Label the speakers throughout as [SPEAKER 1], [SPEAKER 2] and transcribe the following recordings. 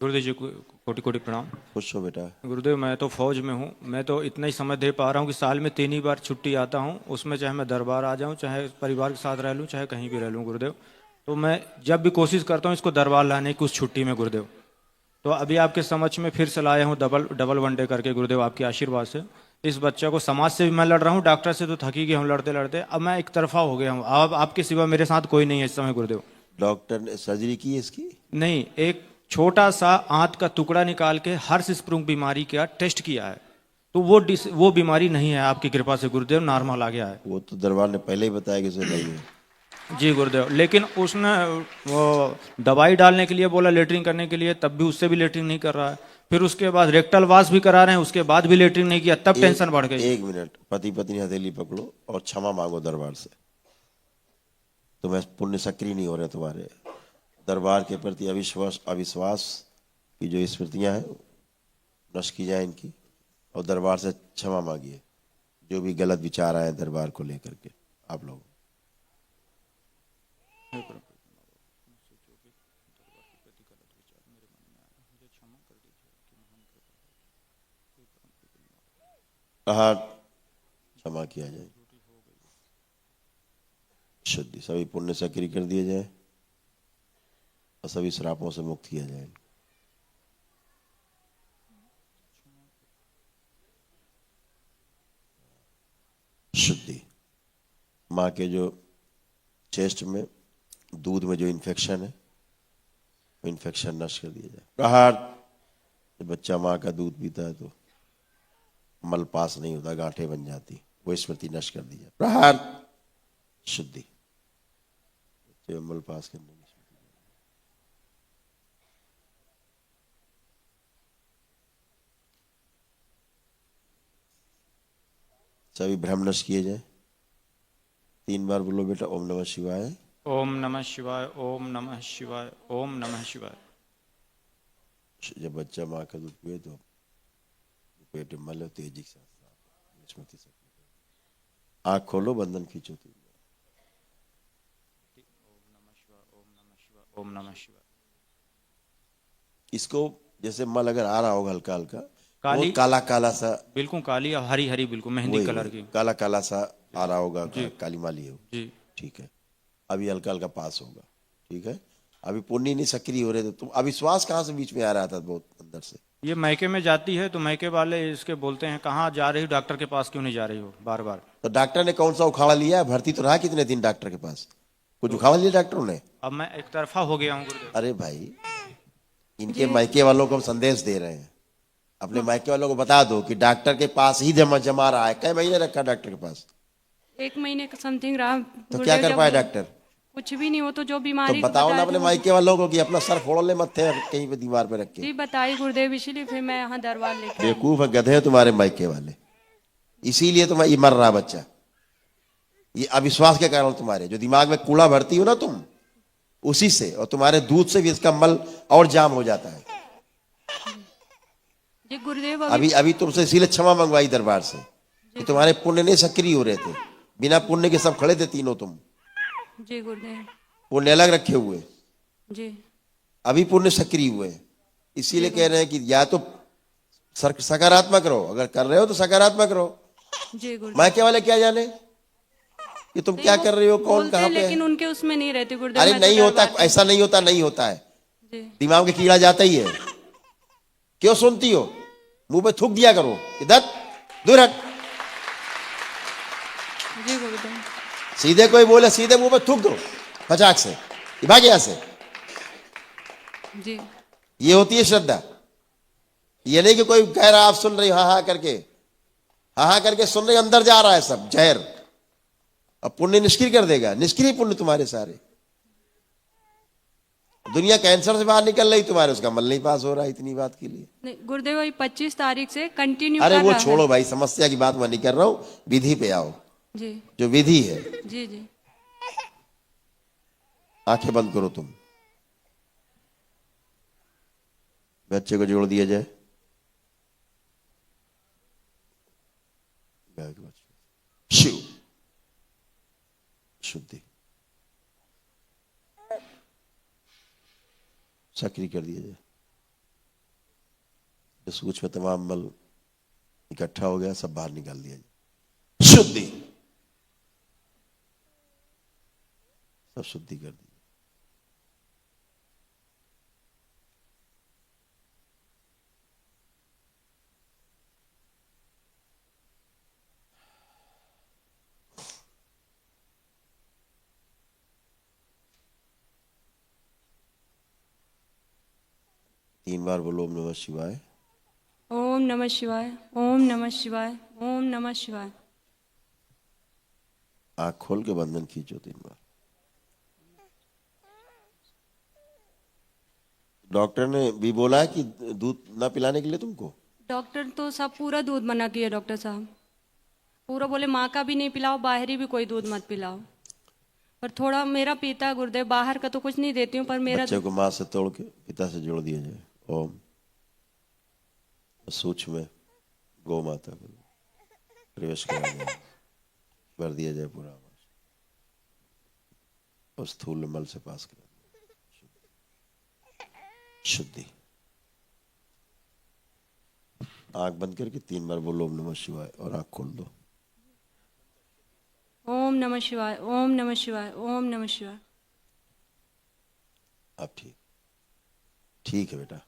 [SPEAKER 1] गुरुदेव जी को कोटि कोटि प्रणाम।
[SPEAKER 2] खुश हो बेटा।
[SPEAKER 1] गुरुदेव मैं तो फौज में हूँ, मैं तो इतना ही समय दे पा रहा हूँ कि साल में 3 ही बार छुट्टी आता हूँ, उसमें चाहे मैं दरबार आ जाऊँ, चाहे परिवार के साथ रह लूँ, चाहे कहीं भी रह लूँ गुरुदेव। तो मैं जब भी कोशिश करता हूँ इसको दरबार लाने की उस छुट्टी में गुरुदेव। तो अभी आपके समक्ष में फिर से लाया हूँ डबल डबल वनडे करके गुरुदेव, आपके आशीर्वाद से। इस बच्चे को समाज से भी मैं लड़ रहा हूँ, डॉक्टर से तो थकी गया हूँ लड़ते लड़ते, अब मैं एक तरफा हो गया हूँ। अब आपके सिवा मेरे साथ कोई नहीं है इस समय गुरुदेव।
[SPEAKER 2] डॉक्टर ने सर्जरी की है इसकी?
[SPEAKER 1] नहीं, एक छोटा सा आंत का टुकड़ा निकाल के हर्ष स्प्रूंग बीमारी का टेस्ट किया है, तो वो बीमारी नहीं है, आपकी कृपा से गुरुदेव नॉर्मल आ गया है।
[SPEAKER 2] वो तो दरबार ने पहले ही बताया कि उसे नहीं है।
[SPEAKER 1] जी गुरुदेव, लेकिन उसने वो दवाई डालने के लिए बोला लेटरिन करने के लिए, तब भी उससे भी लेटरिन नहीं कर रहा है। फिर उसके बाद रेक्टल वाश भी करा रहे हैं, उसके बाद भी लेटरिन नहीं किया, तब टेंशन बढ़ गई।
[SPEAKER 2] एक मिनट, पति पत्नी हथेली पकड़ो और क्षमा मांगो दरबार से। तुम्हें पुण्य सक्रिय नहीं हो रहे तुम्हारे। दरबार के प्रति अविश्वास अविश्वास की जो स्मृतियां हैं नष्ट की जाए इनकी, और दरबार से क्षमा मांगिए जो भी गलत विचार आए दरबार को लेकर के आप लोग। कहा क्षमा किया जाए, शुद्धि सभी पुण्य सक्रिय कर दिए जाए और सभी श्रापों से मुक्त किया जाए। शुद्धि माँ के जो चेस्ट में दूध में जो इन्फेक्शन है वो इन्फेक्शन नष्ट कर दिया जाए। प्रहार, जब बच्चा माँ का दूध पीता है तो मल पास नहीं होता, गांठें बन जाती, वो स्मृति नष्ट कर दी जाए। प्रहार शुद्धि, मल पास करने की स्मृति। सभी भ्रम नष्ट किए जाए। 3 बार बोलो बेटा, ओम नमः शिवाय,
[SPEAKER 1] ओम नमः शिवाय, ओम नमः शिवाय, ओम नमः शिवाय।
[SPEAKER 2] जब बच्चा माँ का दूध पिए तो पेट में मल तेजी के साथ स्मृति से। आँख खोलो, बंधन खींचो।
[SPEAKER 1] ओम नमः शिवाय।
[SPEAKER 2] इसको जैसे मल अगर आ रहा होगा हल्का हल्का,
[SPEAKER 1] काली,
[SPEAKER 2] बहुत काला काला सा,
[SPEAKER 1] बिल्कुल काली और हरी हरी, बिल्कुल मेहंदी
[SPEAKER 2] वही
[SPEAKER 1] कलर
[SPEAKER 2] वही
[SPEAKER 1] की।
[SPEAKER 2] काला काला सा आ रहा होगा,
[SPEAKER 1] जी
[SPEAKER 2] काली माली हो।
[SPEAKER 1] जी।
[SPEAKER 2] ठीक है, अभी हल्का हल्का पास होगा। ठीक है, अभी पुण्य नहीं सक्रिय हो रहे थे तुम। अविश्वास कहाँ से बीच में आ रहा था बहुत अंदर से?
[SPEAKER 1] ये मैके में जाती है तो मैके वाले इसके बोलते हैं कहाँ जा रही हो, डॉक्टर के पास क्यों नहीं जा रही हो बार बार।
[SPEAKER 2] तो डॉक्टर ने कौन सा उखाड़ा लिया? भर्ती तो रहा कितने दिन डॉक्टर के पास, कुछ
[SPEAKER 1] तो
[SPEAKER 2] उखाड़ा लिया डॉक्टरों ने?
[SPEAKER 1] अब मैं एक तरफा हो गया हूँ गुरुदेव।
[SPEAKER 2] अरे भाई, इनके
[SPEAKER 3] जी
[SPEAKER 2] मायके वालों को हम संदेश दे रहे हैं। अपने मायके वालों को बता दो कि डॉक्टर के पास ही जमा जमा रहा है। कई महीने रखा डॉक्टर के पास?
[SPEAKER 3] 1 महीने का समथिंग रहा
[SPEAKER 2] तो क्या
[SPEAKER 3] गुरुदेव।
[SPEAKER 2] कर
[SPEAKER 3] जब
[SPEAKER 2] पाया डॉक्टर?
[SPEAKER 3] कुछ भी नहीं हो तो जो
[SPEAKER 2] तो
[SPEAKER 3] बीमारी को
[SPEAKER 2] बताओ ना
[SPEAKER 3] बताया
[SPEAKER 2] अपने
[SPEAKER 3] था वो
[SPEAKER 2] मायके वालों को कि अपना सर फोड़ ले मत थे कहीं पे दीवार पे रख के।
[SPEAKER 3] जी बताई गुरुदेव, इसीलिए फिर मैं यहाँ दरबार लेके आई।
[SPEAKER 2] बेवकूफ है, गधे हैं तुम्हारे मायके वाले, इसीलिए तुम्हारा ये मर रहा बच्चा। ये अविश्वास के कारण तुम्हारे जो दिमाग में कूड़ा भरती हो ना तुम, उसी से, और तुम्हारे दूध से भी इसका मल और जाम हो जाता है।
[SPEAKER 3] जी गुरुदेव
[SPEAKER 2] अभी अभी तुमसे इसीलिए क्षमा मंगवाई दरबार से कि
[SPEAKER 3] जी
[SPEAKER 2] तुम्हारे पुण्य नहीं सक्रिय हो रहे थे। बिना पुण्य के सब खड़े थे तीनों तुम,
[SPEAKER 3] जी गुरुदेव
[SPEAKER 2] पुण्य अलग रखे हुए,
[SPEAKER 3] जी
[SPEAKER 2] अभी पुण्य सक्रिय हुए। इसीलिए
[SPEAKER 3] जी
[SPEAKER 2] कह रहे हैं कि या तो सकारात्मक रहो, अगर कर रहे हो तो सकारात्मक रहो।
[SPEAKER 3] जी गुरुदेव।
[SPEAKER 2] मायके वाले क्या जाने कि तुम क्या
[SPEAKER 3] वो
[SPEAKER 2] कर रही हो, कौन
[SPEAKER 3] बोलते
[SPEAKER 2] कहाँ
[SPEAKER 3] हैं,
[SPEAKER 2] पे है।
[SPEAKER 3] लेकिन उनके उसमें नहीं रहते गुरुदेव।
[SPEAKER 2] अरे
[SPEAKER 3] मैं तो
[SPEAKER 2] नहीं होता,
[SPEAKER 3] दरबार
[SPEAKER 2] ऐसा नहीं होता, नहीं होता है।
[SPEAKER 3] जी
[SPEAKER 2] दिमाग में कीड़ा जाता ही है। क्यों सुनती हो? मुंह पे थूक दिया करो, इधर दूर हट।
[SPEAKER 3] जी गुरुदेव।
[SPEAKER 2] सीधे कोई बोले सीधे मुंह पे थूक दो पचाक से, भाग यहाँ से।
[SPEAKER 3] जी
[SPEAKER 2] ये होती है श्रद्धा। ये नहीं कि कोई कह रहा आप सुन रही हाँ हाँ करके, हाँ हाँ करके सुन रही, अंदर जा रहा है सब जहर। अब पुण्य निष्क्रिय कर देगा, निष्क्रिय पुण्य तुम्हारे सारे। दुनिया कैंसर से बाहर निकल रही तुम्हारे, उसका मल नहीं पास हो रहा है इतनी बात के लिए।
[SPEAKER 3] नहीं गुरुदेव, वही 25 तारीख से कंटिन्यू
[SPEAKER 2] अरे
[SPEAKER 3] कर
[SPEAKER 2] वो
[SPEAKER 3] रहा
[SPEAKER 2] छोड़ो
[SPEAKER 3] है।
[SPEAKER 2] भाई, समस्या की बात मैं नहीं कर रहा हूं, विधि पे आओ।
[SPEAKER 3] जी
[SPEAKER 2] जो विधि है,
[SPEAKER 3] जी जी
[SPEAKER 2] आंखें बंद करो तुम, बच्चे को जोड़ दिया जाए। शिव शुद्धि सक्रिय कर दिया जाए। जो सूक्ष्म तमाम मल इकट्ठा हो गया सब बाहर निकाल दिया जाए। शुद्धि, सब शुद्धि कर दी। तीन बार बोलो ओम नमः शिवाय।
[SPEAKER 3] ओम नमः शिवाय, ओम नमः शिवाय, ओम नमः शिवाय।
[SPEAKER 2] आंख खोल के बंधन खींचो 3 बार। डॉक्टर ने भी बोला है कि दूध ना पिलाने के लिए तुमको?
[SPEAKER 3] डॉक्टर तो सब पूरा दूध मना किया डॉक्टर साहब, पूरा बोले माँ का भी नहीं पिलाओ, बाहरी भी कोई दूध मत पिलाओ। पर थोड़ा मेरा पीता गुरुदेव, बाहर का तो कुछ नहीं देती हूँ, पर मेरा
[SPEAKER 2] बच्चे को माँ से तोड़ के पिता से जोड़ दिया जाए। ओम सूक्ष्म गौ माता को प्रवेश करा जाए, भर दिया जाए पूरा, और स्थूल मल से पास करा शुद्धि। आंख बंद करके 3 बार बोलो ओम नमः शिवाय और आंख खोल दो।
[SPEAKER 3] ओम नमः शिवाय, ओम नमः शिवाय, ओम नमः शिवाय।
[SPEAKER 2] अब ठीक है बेटा,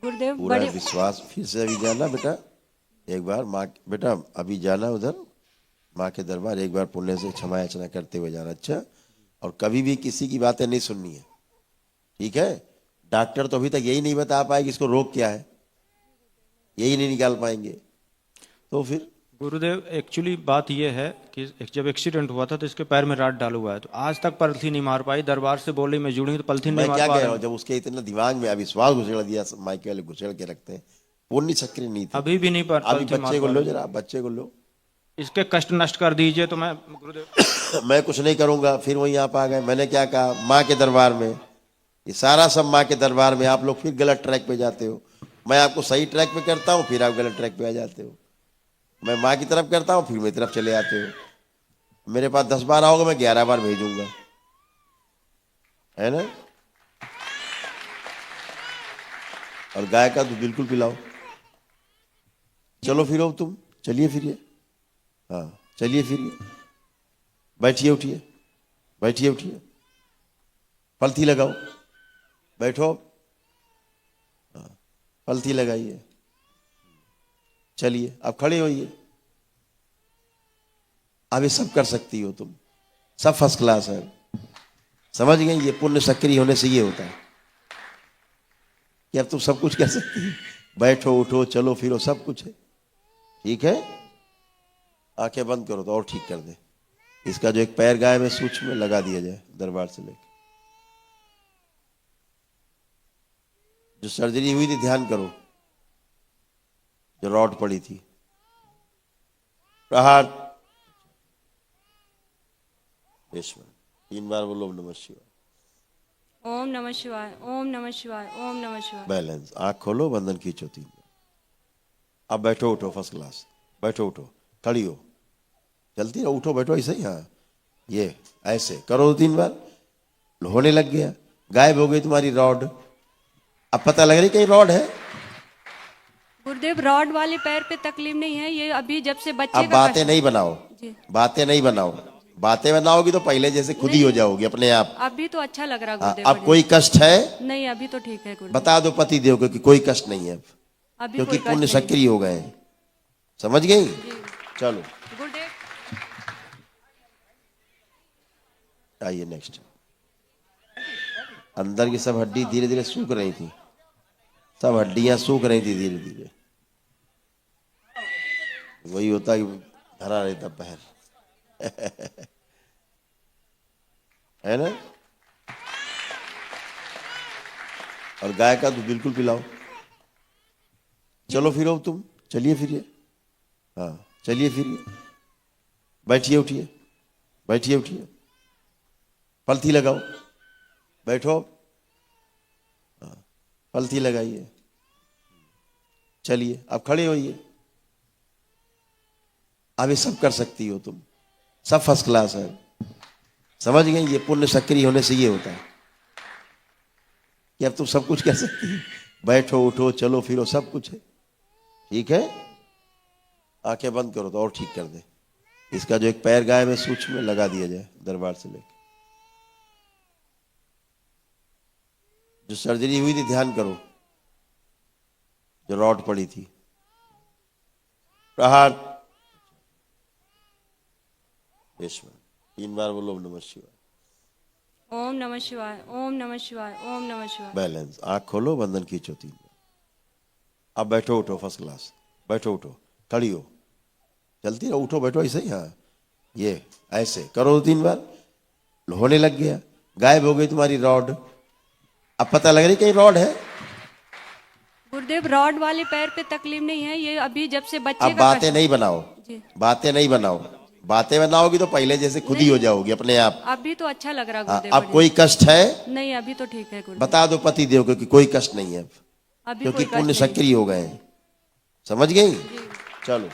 [SPEAKER 3] गुरुदेव
[SPEAKER 2] पूरा
[SPEAKER 3] बड़े
[SPEAKER 2] विश्वास। फिर से अभी जाना बेटा, एक बार माँ, बेटा अभी जाना उधर माँ के दरबार, एक बार पुण्य से क्षमा याचना करते हुए जाना। अच्छा, और कभी भी किसी की बातें नहीं सुननी है, ठीक है? डॉक्टर तो अभी तक यही नहीं बता पाए कि इसको रोग क्या है, यही नहीं निकाल पाएंगे, तो फिर
[SPEAKER 1] गुरुदेव एक्चुअली बात यह है कि जब एक्सीडेंट हुआ था तो इसके पैर में राड डाला हुआ है, तो आज तक पॉलिथीन नहीं मार पाई। दरबार से बोली मैं जुड़ी तो पॉलिथीन
[SPEAKER 2] मैं
[SPEAKER 1] नहीं
[SPEAKER 2] क्या
[SPEAKER 1] मार पा
[SPEAKER 2] कह रहा
[SPEAKER 1] रहा
[SPEAKER 2] हूँ, जब उसके इतना दिमाग में अविश्वास घुसेड़ दिया, माइके वाले घुसेड़ के रखते हैं, पूर्णी सक्रिय नहीं थी,
[SPEAKER 1] अभी भी नहीं पर
[SPEAKER 2] अभी
[SPEAKER 1] पॉलिथीन
[SPEAKER 2] बच्चे
[SPEAKER 1] मार
[SPEAKER 2] को
[SPEAKER 1] पा
[SPEAKER 2] लो,
[SPEAKER 1] रहा।
[SPEAKER 2] जरा बच्चे को लो।
[SPEAKER 1] इसके कष्ट नष्ट कर दीजिए तो मैं गुरुदेव
[SPEAKER 2] मैं कुछ नहीं करूंगा। फिर वहीं आप आ गए, मैंने क्या कहा, माँ के दरबार में, ये सारा सब माँ के दरबार में। आप लोग फिर गलत ट्रैक पे जाते हो। मैं आपको सही ट्रैक पे करता हूँ, फिर आप गलत ट्रैक पे आ जाते हो। मैं माँ की तरफ करता हूँ, फिर मेरी तरफ चले आते हो। मेरे पास 10 बार आओगे, मैं 11 बार भेजूंगा, है ना? और गाय का दूध बिल्कुल पिलाओ। चलो फिर अब तुम चलिए फिरिए, हाँ चलिए फिरिए, बैठिए उठिए, बैठिए उठिए, पलथी लगाओ, बैठो, हाँ पलथी लगाइए, चलिए अब खड़े होइए। अब ये सब कर सकती हो तुम, सब फर्स्ट क्लास है, समझ गए? ये पुण्य सक्रिय होने से ये होता है कि अब तुम सब कुछ कर सकती हो, बैठो उठो चलो फिरो सब कुछ है, ठीक है? आंखें बंद करो तो और ठीक कर दे। इसका जो एक पैर गाय में सूक्ष्म में लगा दिया जाए दरबार से लेकर। जो सर्जरी हुई थी ध्यान करो, जो रॉड पड़ी थी, प्रहार 3 बार बोलो ओम नमः शिवाय।
[SPEAKER 3] ओम नमः शिवाय, ओम नमः शिवाय, ओम नमः शिवाय।
[SPEAKER 2] बैलेंस, आंख खोलो, बंधन खींचो 3 बार। अब बैठो उठो फर्स्ट क्लास, बैठो उठो, खड़ी हो, चलती रहो, उठो बैठो ऐसे ही, हाँ ये ऐसे करो 3 बार, होने लग गया, गायब हो गई तुम्हारी रॉड। अब पता लग रही कहीं रॉड है।
[SPEAKER 3] गुरुदेव रॉड वाले पैर पे तकलीफ नहीं है, ये अभी जब से बच्चे
[SPEAKER 2] अब
[SPEAKER 3] का
[SPEAKER 2] बातें
[SPEAKER 3] कष्ट-
[SPEAKER 2] नहीं बनाओ,
[SPEAKER 3] जी
[SPEAKER 2] बातें नहीं बनाओ, बातें बनाओगी तो पहले जैसे खुद ही हो जाओगी अपने आप।
[SPEAKER 3] अभी तो अच्छा लग रहा
[SPEAKER 2] हाँ,
[SPEAKER 3] गुरुदेव।
[SPEAKER 2] अब कोई कष्ट है?
[SPEAKER 3] नहीं अभी तो ठीक है गुरुदेव,
[SPEAKER 2] बता दो पति देव को कि कोई कष्ट नहीं है अब,
[SPEAKER 3] अभी
[SPEAKER 2] क्योंकि
[SPEAKER 3] कोई
[SPEAKER 2] पुण्य
[SPEAKER 3] कष्ट नहीं।
[SPEAKER 2] सक्रिय हो गए हैं, समझ गई? चलो
[SPEAKER 3] गुरुदेव
[SPEAKER 2] आइए नेक्स्ट। अंदर की सब हड्डी धीरे धीरे सूख रही थी, सब हड्डियां सूख रही थी धीरे धीरे। वही होता कि धरा रहता पैर है ना? और गाय का दूध बिल्कुल पिलाओ। चलो फिर अब तुम चलिए फिरिए, हाँ चलिए फिरिए, बैठिए उठिए, बैठिए उठिए, पलथी लगाओ, बैठो, हाँ पलथी लगाइए, चलिए अब खड़े होइए। अब ये सब कर सकती हो तुम, सब फर्स्ट क्लास है, समझ गए? ये पुण्य सक्रिय होने से ये होता है कि अब तुम सब कुछ कर सकती हो, बैठो उठो चलो फिरो सब कुछ है। ठीक है, आंखें बंद करो तो और ठीक कर दे। इसका जो एक पैर गाय में सूक्ष्म में लगा दिया जाए दरबार से लेकर। जो सर्जरी हुई थी ध्यान करो, जो रॉड पड़ी थी। प्रहार 3 बार बोलो ओम नमः शिवाय।
[SPEAKER 3] ओम नमः शिवाय, ओम नमः शिवाय, ओम नमः शिवाय।
[SPEAKER 2] बैलेंस, आंख खोलो, बंधन खींचो 3 बार। अब बैठो उठो फर्स्ट क्लास, बैठो उठो, खड़ी हो, चलती रहो, उठो बैठो ऐसे ही। हाँ ये ऐसे करो 3 बार, होने लग गया, गायब हो गई तुम्हारी रॉड। अब पता लग रही कहीं रॉड है।
[SPEAKER 3] गुरुदेव रॉड वाले पैर पे तकलीफ नहीं है, ये अभी जब से बच्चे
[SPEAKER 2] अब
[SPEAKER 3] का
[SPEAKER 2] बातें नहीं बनाओ,
[SPEAKER 3] जी।
[SPEAKER 2] बातें नहीं बनाओ, बातें बनाओगी तो पहले जैसे खुद ही हो जाओगी अपने आप।
[SPEAKER 3] अभी तो अच्छा लग रहा
[SPEAKER 2] हाँ,
[SPEAKER 3] गुरुदेव।
[SPEAKER 2] अब कोई कष्ट है?
[SPEAKER 3] नहीं अभी तो ठीक है गुरुदेव।
[SPEAKER 2] बता दो पति देव को कि कोई कष्ट नहीं है अब,
[SPEAKER 3] अभी
[SPEAKER 2] क्योंकि
[SPEAKER 3] कोई कष्ट
[SPEAKER 2] पुण्य
[SPEAKER 3] नहीं।
[SPEAKER 2] सक्रिय हो गए हैं। समझ गई? चलो।